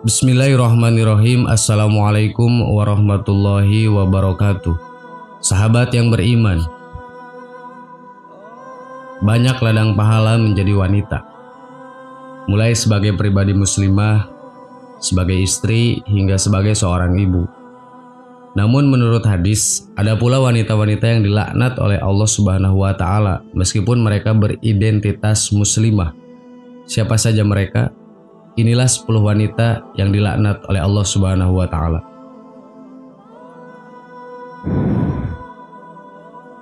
Bismillahirrahmanirrahim. Assalamualaikum warahmatullahi wabarakatuh. Sahabat yang beriman, banyak ladang pahala menjadi wanita, mulai sebagai pribadi muslimah, sebagai istri, hingga sebagai seorang ibu. Namun menurut hadis, ada pula wanita-wanita yang dilaknat oleh Allah Subhanahu wa Ta'ala meskipun mereka beridentitas muslimah. Siapa saja mereka? Inilah 10 wanita yang dilaknat oleh Allah Subhanahu wa Ta'ala.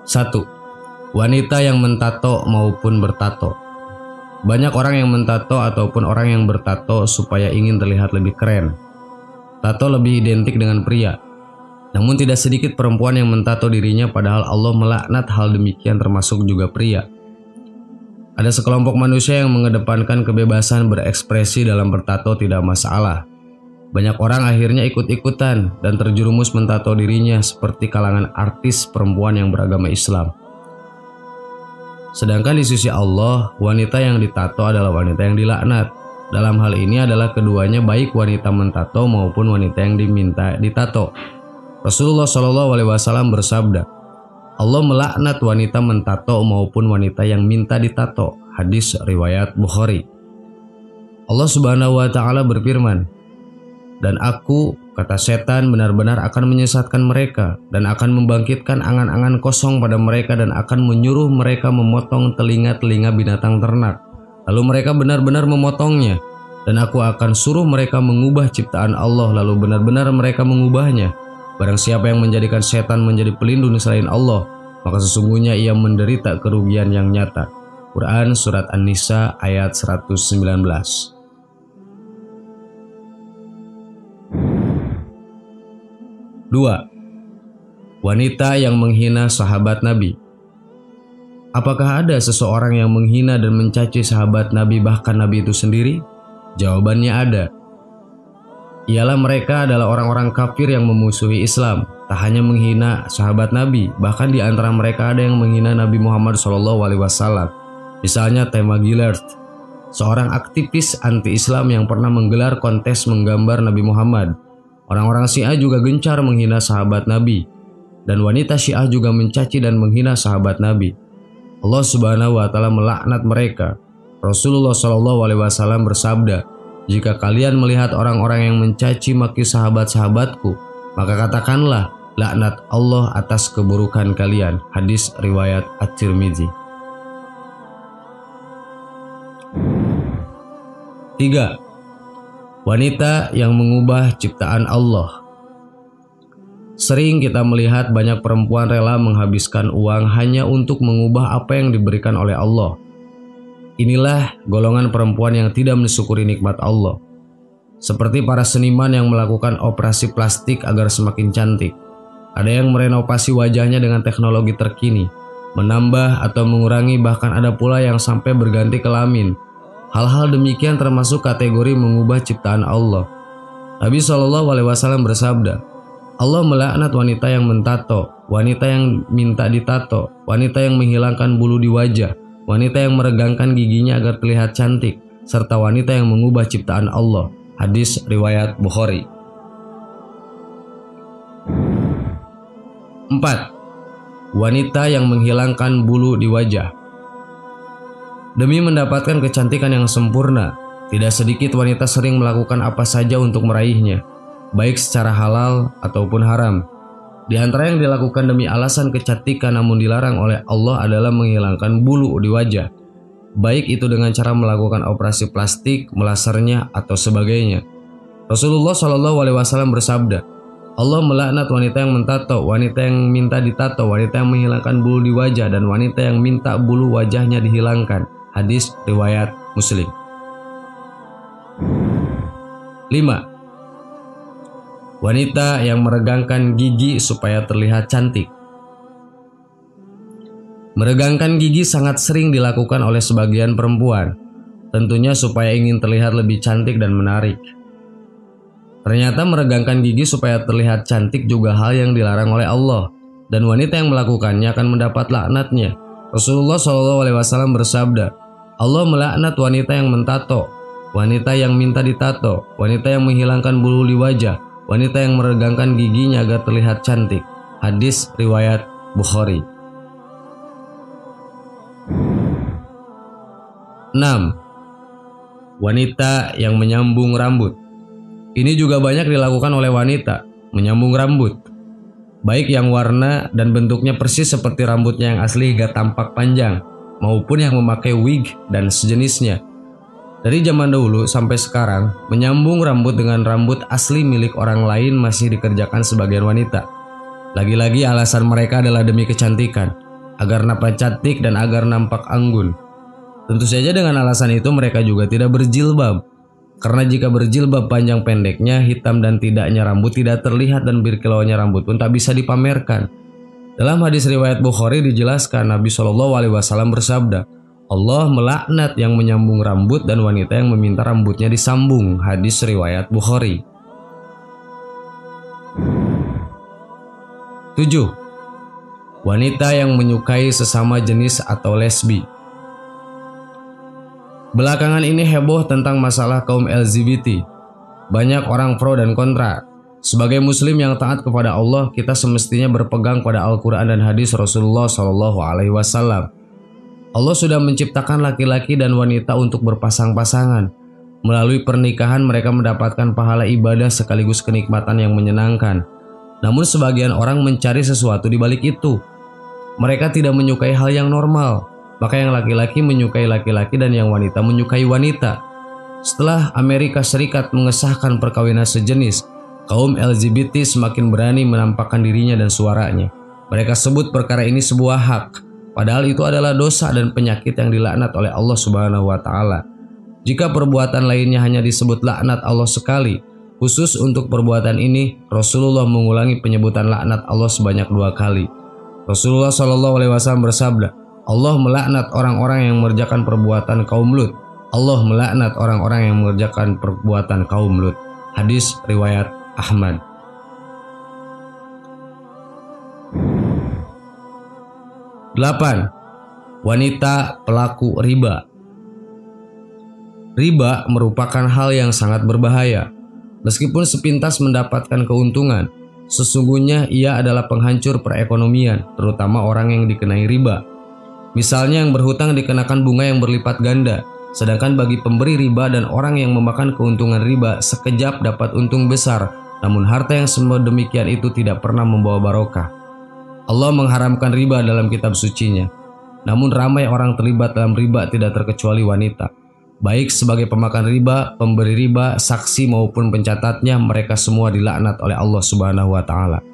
1. Wanita yang mentato maupun bertato. Banyak orang yang mentato ataupun orang yang bertato supaya ingin terlihat lebih keren. Tato lebih identik dengan pria. Namun tidak sedikit perempuan yang mentato dirinya padahal Allah melaknat hal demikian termasuk juga pria. Ada sekelompok manusia yang mengedepankan kebebasan berekspresi dalam bertato tidak masalah. Banyak orang akhirnya ikut-ikutan dan terjerumus mentato dirinya seperti kalangan artis perempuan yang beragama Islam. Sedangkan di sisi Allah, wanita yang ditato adalah wanita yang dilaknat. Dalam hal ini adalah keduanya, baik wanita mentato maupun wanita yang diminta ditato. Rasulullah SAW bersabda, Allah melaknat wanita mentato maupun wanita yang minta ditato. Hadis riwayat Bukhari. Allah Subhanahu wa Ta'ala berfirman, dan aku, kata setan, benar-benar akan menyesatkan mereka dan akan membangkitkan angan-angan kosong pada mereka dan akan menyuruh mereka memotong telinga-telinga binatang ternak. Lalu mereka benar-benar memotongnya, dan aku akan suruh mereka mengubah ciptaan Allah lalu benar-benar mereka mengubahnya. Barang siapa yang menjadikan setan menjadi pelindung selain Allah, maka sesungguhnya ia menderita kerugian yang nyata. Quran Surat An-Nisa ayat 119. 2. Wanita yang menghina sahabat Nabi. Apakah ada seseorang yang menghina dan mencaci sahabat Nabi, bahkan Nabi itu sendiri? Jawabannya ada. Ialah mereka adalah orang-orang kafir yang memusuhi Islam. Tak hanya menghina sahabat Nabi, bahkan di antara mereka ada yang menghina Nabi Muhammad SAW. Misalnya Tema Gillard, seorang aktivis anti-Islam yang pernah menggelar kontes menggambar Nabi Muhammad. Orang-orang Syiah juga gencar menghina sahabat Nabi, dan wanita Syiah juga mencaci dan menghina sahabat Nabi. Allah Subhanahu wa Ta'ala melaknat mereka. Rasulullah SAW bersabda, jika kalian melihat orang-orang yang mencaci maki sahabat-sahabatku, maka katakanlah, laknat Allah atas keburukan kalian. Hadis riwayat At-Tirmidzi. 3. Wanita yang mengubah ciptaan Allah. Sering kita melihat banyak perempuan rela menghabiskan uang hanya untuk mengubah apa yang diberikan oleh Allah. Inilah golongan perempuan yang tidak mensyukuri nikmat Allah. Seperti para seniman yang melakukan operasi plastik agar semakin cantik. Ada yang merenovasi wajahnya dengan teknologi terkini, menambah atau mengurangi, bahkan ada pula yang sampai berganti kelamin. Hal-hal demikian termasuk kategori mengubah ciptaan Allah. Nabi SAW bersabda, Allah melaknat wanita yang mentato, wanita yang minta ditato, wanita yang menghilangkan bulu di wajah, wanita yang meregangkan giginya agar terlihat cantik, serta wanita yang mengubah ciptaan Allah. Hadis riwayat Bukhari. 4. Wanita yang menghilangkan bulu di wajah. Demi mendapatkan kecantikan yang sempurna, tidak sedikit wanita sering melakukan apa saja untuk meraihnya, baik secara halal ataupun haram. Di antara yang dilakukan demi alasan kecantikan namun dilarang oleh Allah adalah menghilangkan bulu di wajah, baik itu dengan cara melakukan operasi plastik, melasernya, atau sebagainya. Rasulullah SAW bersabda, Allah melaknat wanita yang mentato, wanita yang minta ditato, wanita yang menghilangkan bulu di wajah, dan wanita yang minta bulu wajahnya dihilangkan. Hadis riwayat Muslim. 5. Wanita yang meregangkan gigi supaya terlihat cantik. Meregangkan gigi sangat sering dilakukan oleh sebagian perempuan, tentunya supaya ingin terlihat lebih cantik dan menarik. Ternyata meregangkan gigi supaya terlihat cantik juga hal yang dilarang oleh Allah, dan wanita yang melakukannya akan mendapat laknatnya. Rasulullah SAW bersabda, Allah melaknat wanita yang mentato, wanita yang minta ditato, wanita yang menghilangkan bulu di wajah, wanita yang meregangkan giginya agar terlihat cantik. Hadis riwayat Bukhari. 6. Wanita yang menyambung rambut. Ini juga banyak dilakukan oleh wanita, menyambung rambut. Baik yang warna dan bentuknya persis seperti rambutnya yang asli hingga tampak panjang, maupun yang memakai wig dan sejenisnya. Dari zaman dahulu sampai sekarang, menyambung rambut dengan rambut asli milik orang lain masih dikerjakan sebagian wanita. Lagi-lagi alasan mereka adalah demi kecantikan, agar nampak cantik dan agar nampak anggun. Tentu saja dengan alasan itu mereka juga tidak berjilbab. Karena jika berjilbab panjang pendeknya, hitam dan tidaknya rambut tidak terlihat dan berkilauannya rambut pun tak bisa dipamerkan. Dalam hadis riwayat Bukhari dijelaskan Nabi SAW bersabda, Allah melaknat yang menyambung rambut dan wanita yang meminta rambutnya disambung. Hadis riwayat Bukhari. 7. Wanita yang menyukai sesama jenis atau lesbi. Belakangan ini heboh tentang masalah kaum LGBT. Banyak orang pro dan kontra. Sebagai muslim yang taat kepada Allah, kita semestinya berpegang pada Al-Quran dan hadis Rasulullah SAW. Allah sudah menciptakan laki-laki dan wanita untuk berpasang-pasangan. Melalui pernikahan mereka mendapatkan pahala ibadah sekaligus kenikmatan yang menyenangkan. Namun sebagian orang mencari sesuatu di balik itu. Mereka tidak menyukai hal yang normal. Maka yang laki-laki menyukai laki-laki dan yang wanita menyukai wanita. Setelah Amerika Serikat mengesahkan perkawinan sejenis, kaum LGBT semakin berani menampakkan dirinya dan suaranya. Mereka sebut perkara ini sebuah hak, padahal itu adalah dosa dan penyakit yang dilaknat oleh Allah Subhanahu wa Ta'ala. Jika perbuatan lainnya hanya disebut laknat Allah sekali, khusus untuk perbuatan ini Rasulullah mengulangi penyebutan laknat Allah sebanyak 2 kali. Rasulullah SAW bersabda, Allah melaknat orang-orang yang mengerjakan perbuatan kaum Lut. Allah melaknat orang-orang yang mengerjakan perbuatan kaum Lut. Hadis riwayat Ahmad. 8. Wanita pelaku riba. Riba merupakan hal yang sangat berbahaya. Meskipun sepintas mendapatkan keuntungan, sesungguhnya ia adalah penghancur perekonomian, terutama orang yang dikenai riba. Misalnya yang berhutang dikenakan bunga yang berlipat ganda, sedangkan bagi pemberi riba dan orang yang memakan keuntungan riba sekejap dapat untung besar, namun harta yang sedemikian itu tidak pernah membawa barokah. Allah mengharamkan riba dalam kitab sucinya, namun ramai orang terlibat dalam riba tidak terkecuali wanita. Baik sebagai pemakan riba, pemberi riba, saksi maupun pencatatnya, mereka semua dilaknat oleh Allah Subhanahu wa Ta'ala.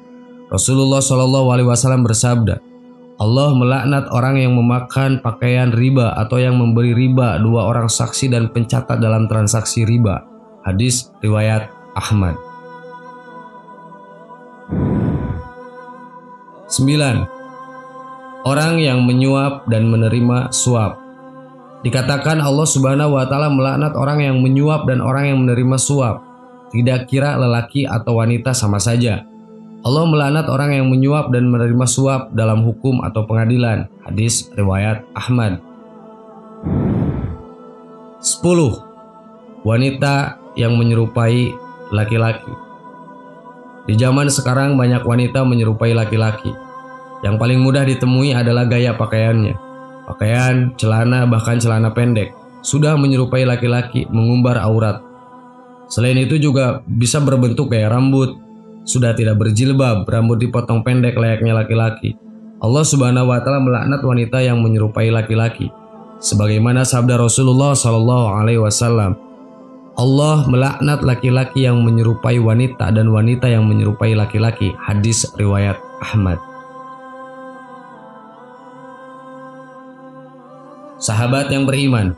Rasulullah SAW bersabda, Allah melaknat orang yang memakan pakaian riba atau yang memberi riba 2 orang saksi dan pencatat dalam transaksi riba. Hadis riwayat Ahmad. 9. Orang yang menyuap dan menerima suap. Dikatakan Allah Subhanahu wa Ta'ala melaknat orang yang menyuap dan orang yang menerima suap. Tidak kira lelaki atau wanita sama saja. Allah melaknat orang yang menyuap dan menerima suap dalam hukum atau pengadilan. Hadis riwayat Ahmad. 10. Wanita yang menyerupai laki-laki. Di zaman sekarang banyak wanita menyerupai laki-laki. Yang paling mudah ditemui adalah gaya pakaiannya. Pakaian, celana, bahkan celana pendek sudah menyerupai laki-laki, mengumbar aurat. Selain itu juga bisa berbentuk kayak rambut. Sudah tidak berjilbab, rambut dipotong pendek layaknya laki-laki. Allah Subhanahu wa Ta'ala melaknat wanita yang menyerupai laki-laki. Sebagaimana sabda Rasulullah SAW, Allah melaknat laki-laki yang menyerupai wanita dan wanita yang menyerupai laki-laki. Hadis riwayat Ahmad. Sahabat yang beriman,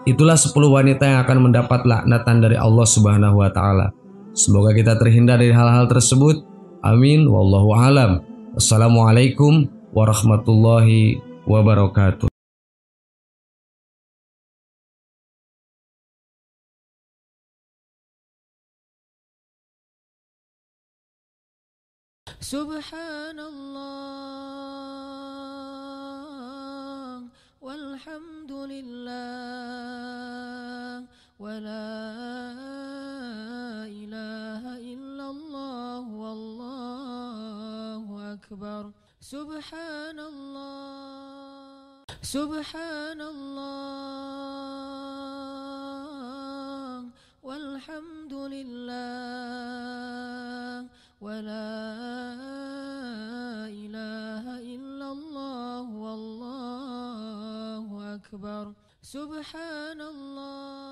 itulah 10 wanita yang akan mendapat laknatan dari Allah Subhanahu wa Ta'ala. Semoga kita terhindar dari hal-hal tersebut. Amin. Wallahu alam. Wassalamualaikum warahmatullahi wabarakatuh. Subhanallah walhamdulillah ولا إله إلا الله والله أكبر سبحان الله سبحان الله والحمد لله ولا إله إلا الله والله أكبر سبحان الله